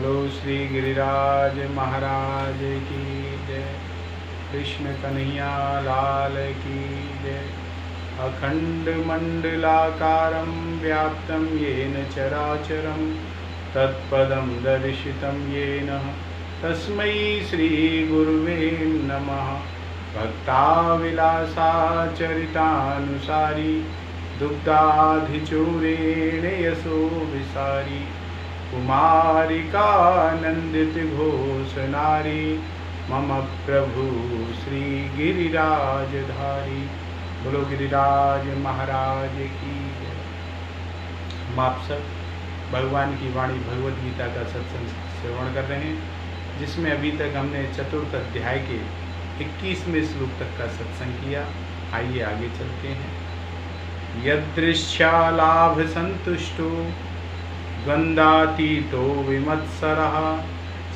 बोलो श्री गिरिराज महाराज की जय। कृष्ण कन्हैया लाल की जय। अखंड मंडलाकारं व्याप्तं येन चराचरं तत्पदं दर्शितं येन तस्मै श्री गुरुवे नमः। भक्ताविलासाचरितानुसारी दुग्धाधिचूरेण यशो विसारी कुमारिकानंदित घोष नारी मम प्रभु श्री गिरिराजधारी। बोलो गिरिराज महाराज की जय। हम आप सब भगवान की वाणी भगवद गीता का सत्संग श्रवण कर रहे हैं, जिसमें अभी तक हमने चतुर्थ अध्याय के 21वें श्लोक तक का सत्संग किया। आइए आगे चलते हैं। यदृश्यालाभ संतुष्टो द्वंद्वातीतो विमत्सरः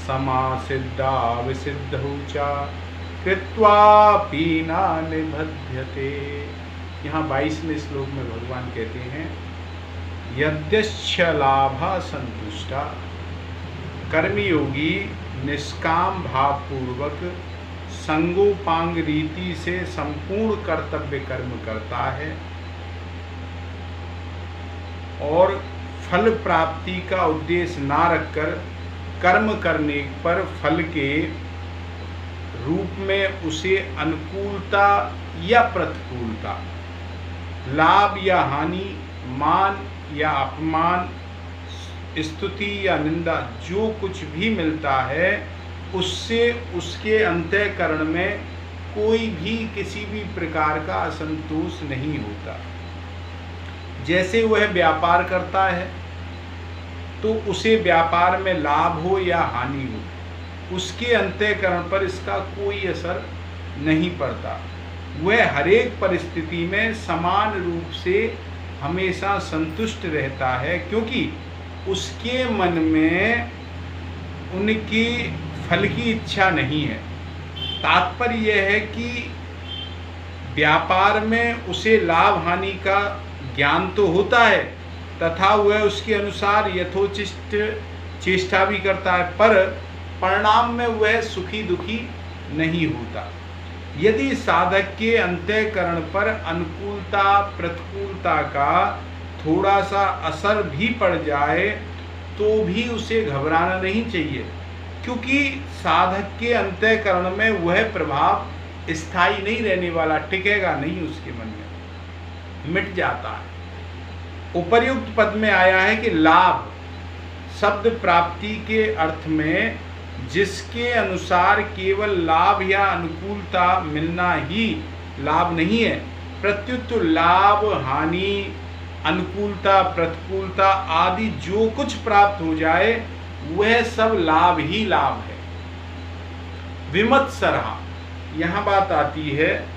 समासिद्धा विसिद्धौ च कृत्वापि न निबध्यते। यहाँ 22वें श्लोक में भगवान कहते हैं यद्यश्यलाभा संतुष्टा। कर्मयोगी निष्काम भावपूर्वक संगोपांग रीति से संपूर्ण कर्तव्य कर्म करता है और फल प्राप्ति का उद्देश्य ना रखकर कर्म करने पर फल के रूप में उसे अनुकूलता या प्रतिकूलता, लाभ या हानि, मान या अपमान, स्तुति या निंदा, जो कुछ भी मिलता है उससे उसके अंतःकरण में कोई भी किसी भी प्रकार का असंतोष नहीं होता। जैसे वह व्यापार करता है तो उसे व्यापार में लाभ हो या हानि हो, उसके अंतःकरण पर इसका कोई असर नहीं पड़ता। वह हर एक परिस्थिति में समान रूप से हमेशा संतुष्ट रहता है, क्योंकि उसके मन में उनकी फल की इच्छा नहीं है। तात्पर्य यह है कि व्यापार में उसे लाभ हानि का ज्ञान तो होता है तथा वह उसके अनुसार यथोचित चेष्टा भी करता है, पर परिणाम में वह सुखी दुखी नहीं होता। यदि साधक के अंतःकरण पर अनुकूलता प्रतिकूलता का थोड़ा सा असर भी पड़ जाए तो भी उसे घबराना नहीं चाहिए, क्योंकि साधक के अंतःकरण में वह प्रभाव स्थायी नहीं रहने वाला, टिकेगा नहीं, उसके मन में मिट जाता है। उपर्युक्त पद में आया है कि लाभ शब्द प्राप्ति के अर्थ में जिसके अनुसार केवल लाभ या अनुकूलता मिलना ही लाभ नहीं है, प्रत्युत लाभ हानि अनुकूलता प्रतिकूलता आदि जो कुछ प्राप्त हो जाए वह सब लाभ ही लाभ है। विमत्सरः, यहाँ बात आती है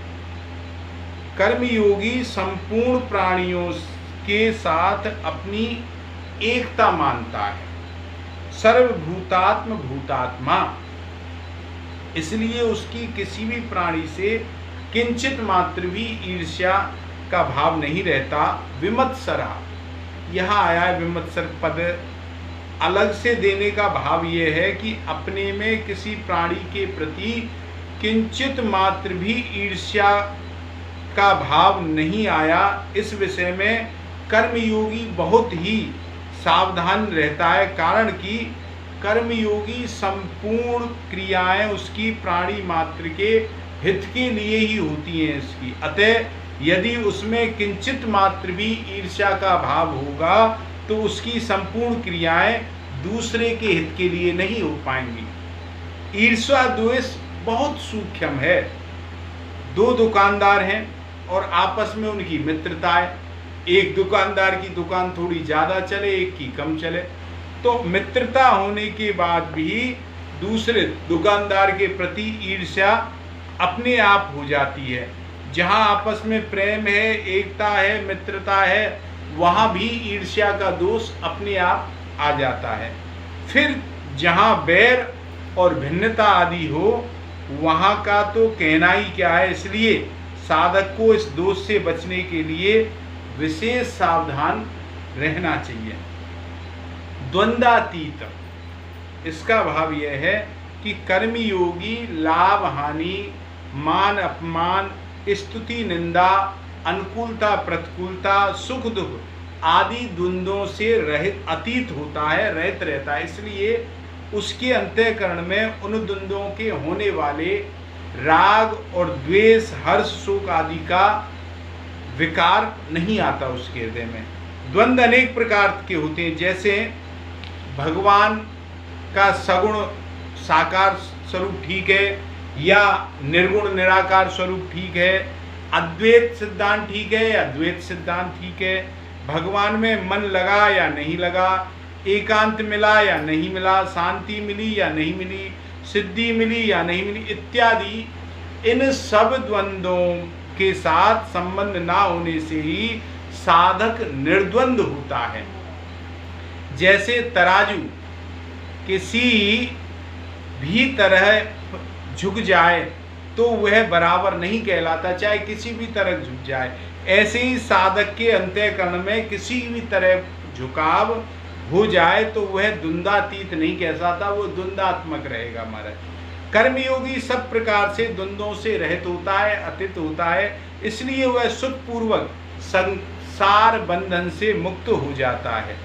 कर्मयोगी संपूर्ण प्राणियों के साथ अपनी एकता मानता है, सर्वभूतात्म भूतात्मा, इसलिए उसकी किसी भी प्राणी से किंचित मात्र भी ईर्ष्या का भाव नहीं रहता। विमत्सरा, यहाँ आया है विमत्सर पद अलग से देने का भाव यह है कि अपने में किसी प्राणी के प्रति किंचित मात्र भी ईर्ष्या का भाव नहीं आया। इस विषय में कर्मयोगी बहुत ही सावधान रहता है, कारण कि कर्मयोगी संपूर्ण क्रियाएं उसकी प्राणी मात्र के हित के लिए ही होती हैं इसकी। अतः यदि उसमें किंचित मात्र भी ईर्ष्या का भाव होगा तो उसकी संपूर्ण क्रियाएं दूसरे के हित के लिए नहीं हो पाएंगी। ईर्ष्या द्वेष बहुत सूक्ष्म है। दो दुकानदार हैं और आपस में उनकी मित्रता है। एक दुकानदार की दुकान थोड़ी ज़्यादा चले, एक की कम चले, तो मित्रता होने के बाद भी दूसरे दुकानदार के प्रति ईर्ष्या अपने आप हो जाती है। जहाँ आपस में प्रेम है, एकता है, मित्रता है, वहाँ भी ईर्ष्या का दोष अपने आप आ जाता है। फिर जहाँ बैर और भिन्नता आदि हो वहाँ का तो कहना ही क्या है। इसलिए साधक को इस दोष से बचने के लिए विशेष सावधान रहना चाहिए। द्वंद्वातीत, इसका भाव यह है कि कर्मयोगी लाभ हानि, मान अपमान, स्तुति निंदा, अनुकूलता प्रतिकूलता, सुख दुख आदि द्वंद्वों से रहित अतीत होता है, रहित रहता है। इसलिए उसके अंतःकरण में उन द्वंद्वों के होने वाले राग और द्वेष, हर्ष, शोक आदि का विकार नहीं आता उसके हृदय में। द्वंद्व अनेक प्रकार के होते हैं, जैसे भगवान का सगुण साकार स्वरूप ठीक है या निर्गुण निराकार स्वरूप ठीक है, अद्वैत सिद्धांत ठीक है या द्वैत सिद्धांत ठीक है, भगवान में मन लगा या नहीं लगा, एकांत मिला या नहीं मिला, शांति मिली या नहीं मिली, सिद्धि मिली या नहीं मिली इत्यादि। इन सब द्वंद्वों के साथ संबंध ना होने से ही साधक निर्द्वंद होता है। जैसे तराजू किसी भी तरह झुक जाए तो वह बराबर नहीं कहलाता, चाहे किसी भी तरह झुक जाए। ऐसे ही साधक के अंतःकरण में किसी भी तरह झुकाव हो जाए तो वह द्वंद्वातीत नहीं कहलाता, वो द्वंद्वात्मक रहेगा। हमारा कर्मयोगी सब प्रकार से द्वंद्वों से रहित होता है, अतीत होता है, इसलिए वह सुखपूर्वक संसार बंधन से मुक्त हो जाता है।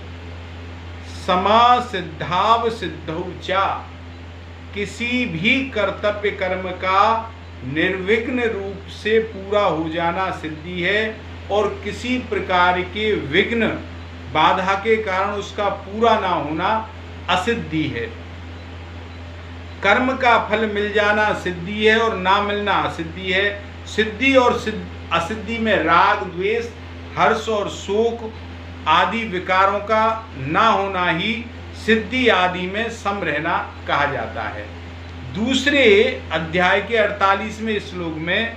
समा सिद्धाव सिद्धौ चा, किसी भी कर्तव्य कर्म का निर्विघ्न रूप से पूरा हो जाना सिद्धि है, और किसी प्रकार के विघ्न बाधा के कारण उसका पूरा ना होना असिद्धि है। कर्म का फल मिल जाना सिद्धि है और ना मिलना असिद्धि है। सिद्धि और असिद्धि में राग, द्वेष, हर्ष और शोक आदि विकारों का ना होना ही सिद्धि आदि में सम रहना कहा जाता है। दूसरे अध्याय के 48वें श्लोक में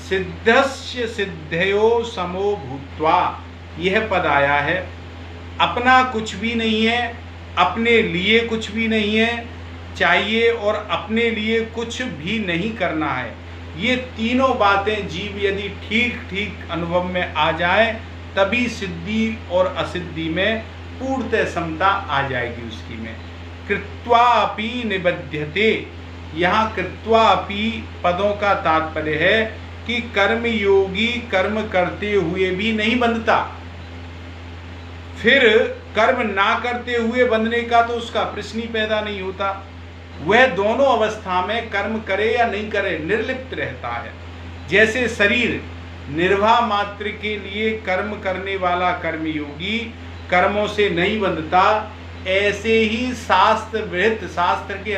सिद्धस्य सिद्धयो समो भूत्वा यह पद आया है। अपना कुछ भी नहीं है, अपने लिए कुछ भी नहीं है चाहिए, और अपने लिए कुछ भी नहीं करना है। ये तीनों बातें जीव यदि ठीक ठीक अनुभव में आ जाए तभी सिद्धि और असिद्धि में पूर्णतः समता आ जाएगी उसकी में। कृत्वा अपि निबध्यते, यहाँ कृत्वा अपि पदों का तात्पर्य है कि कर्मयोगी कर्म करते हुए भी नहीं बंधता, फिर कर्म ना करते हुए बंधने का तो उसका प्रश्न ही पैदा नहीं होता। वह दोनों अवस्था में कर्म करे या नहीं करे निर्लिप्त रहता है। जैसे शरीर निर्वाह मात्र के लिए कर्म करने वाला कर्मयोगी कर्मों से नहीं बंधता, ऐसे ही शास्त्र विहित, शास्त्र के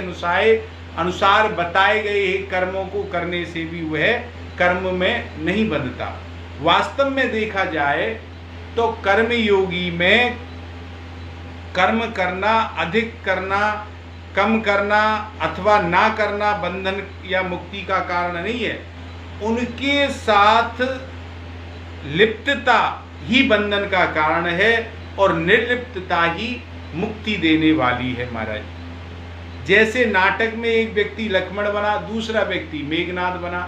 अनुसार बताए गए कर्मों को करने से भी वह कर्म में नहीं बंधता। वास्तव में देखा जाए तो कर्मयोगी में कर्म करना, अधिक करना, कम करना अथवा ना करना बंधन या मुक्ति का कारण नहीं है। उनके साथ लिप्तता ही बंधन का कारण है और निर्लिप्तता ही मुक्ति देने वाली है महाराज। जैसे नाटक में एक व्यक्ति लक्ष्मण बना, दूसरा व्यक्ति मेघनाद बना,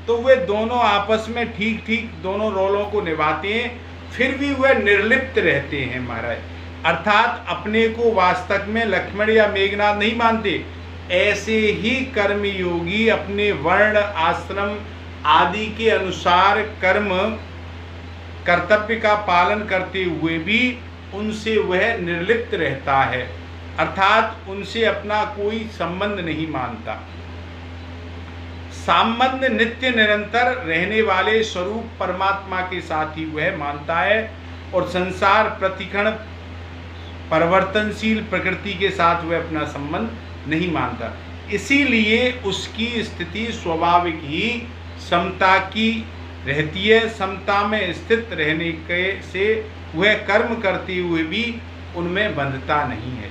तो वे दोनों आपस में ठीक ठीक दोनों रोलों को निभाते हैं, फिर भी वह निर्लिप्त रहते हैं महाराज। अर्थात अपने को वास्तव में लक्ष्मण या मेघनाद नहीं मानते। ऐसे ही कर्मयोगी अपने वर्ण, आश्रम आदि के अनुसार कर्तव्य का पालन करते हुए भी उनसे वह निर्लिप्त रहता है, अर्थात उनसे अपना कोई संबंध नहीं मानता। संबंध नित्य निरंतर रहने वाले स्वरूप परमात्मा के साथ ही वह मानता है, और संसार प्रतिक्षण परिवर्तनशील प्रकृति के साथ वह अपना संबंध नहीं मानता। इसीलिए उसकी स्थिति स्वाभाविक ही समता की रहती है। समता में स्थित रहने के से वह कर्म करते हुए भी उनमें बंधता नहीं है।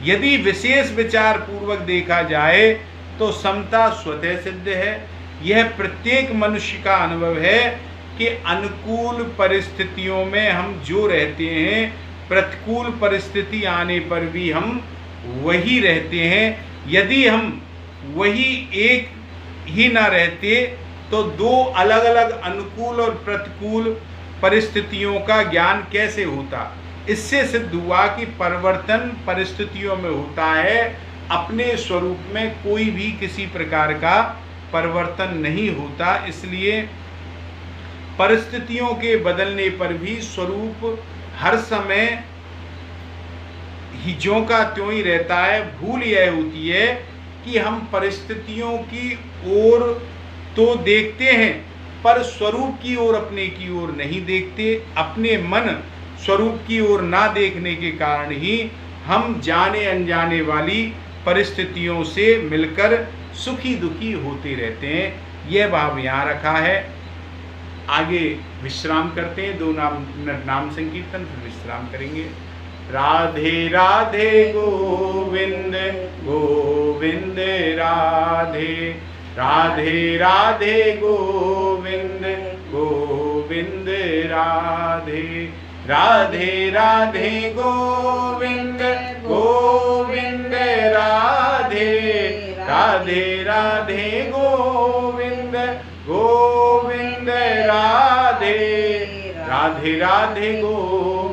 यदि विशेष विचार पूर्वक देखा जाए तो समता स्वतः सिद्ध है। यह प्रत्येक मनुष्य का अनुभव है कि अनुकूल परिस्थितियों में हम जो रहते हैं, प्रतिकूल परिस्थिति आने पर भी हम वही रहते हैं। यदि हम वही एक ही ना रहते तो दो अलग अलग अनुकूल और प्रतिकूल परिस्थितियों का ज्ञान कैसे होता। इससे सिद्ध हुआ कि परिवर्तन परिस्थितियों में होता है अपने स्वरूप में कोई भी किसी प्रकार का परिवर्तन नहीं होता। इसलिए परिस्थितियों के बदलने पर भी स्वरूप हर समय ही ज्यों का त्यों ही रहता है। भूल यह होती है कि हम परिस्थितियों की ओर तो देखते हैं पर स्वरूप की ओर, अपने की ओर नहीं देखते। अपने मन स्वरूप की ओर ना देखने के कारण ही हम जाने अनजाने वाली परिस्थितियों से मिलकर सुखी दुखी होते रहते हैं। यह भाव यहाँ रखा है। आगे विश्राम करते हैं, 2 नाम संकीर्तन, फिर विश्राम करेंगे। राधे राधे गोविंद गोविंद राधे, राधे राधे गोविंद गोविंद राधे, राधे राधे गोविंद गोविंद राधे, राधे राधे गोविंद गोविंद राधे, राधे राधे गोविंद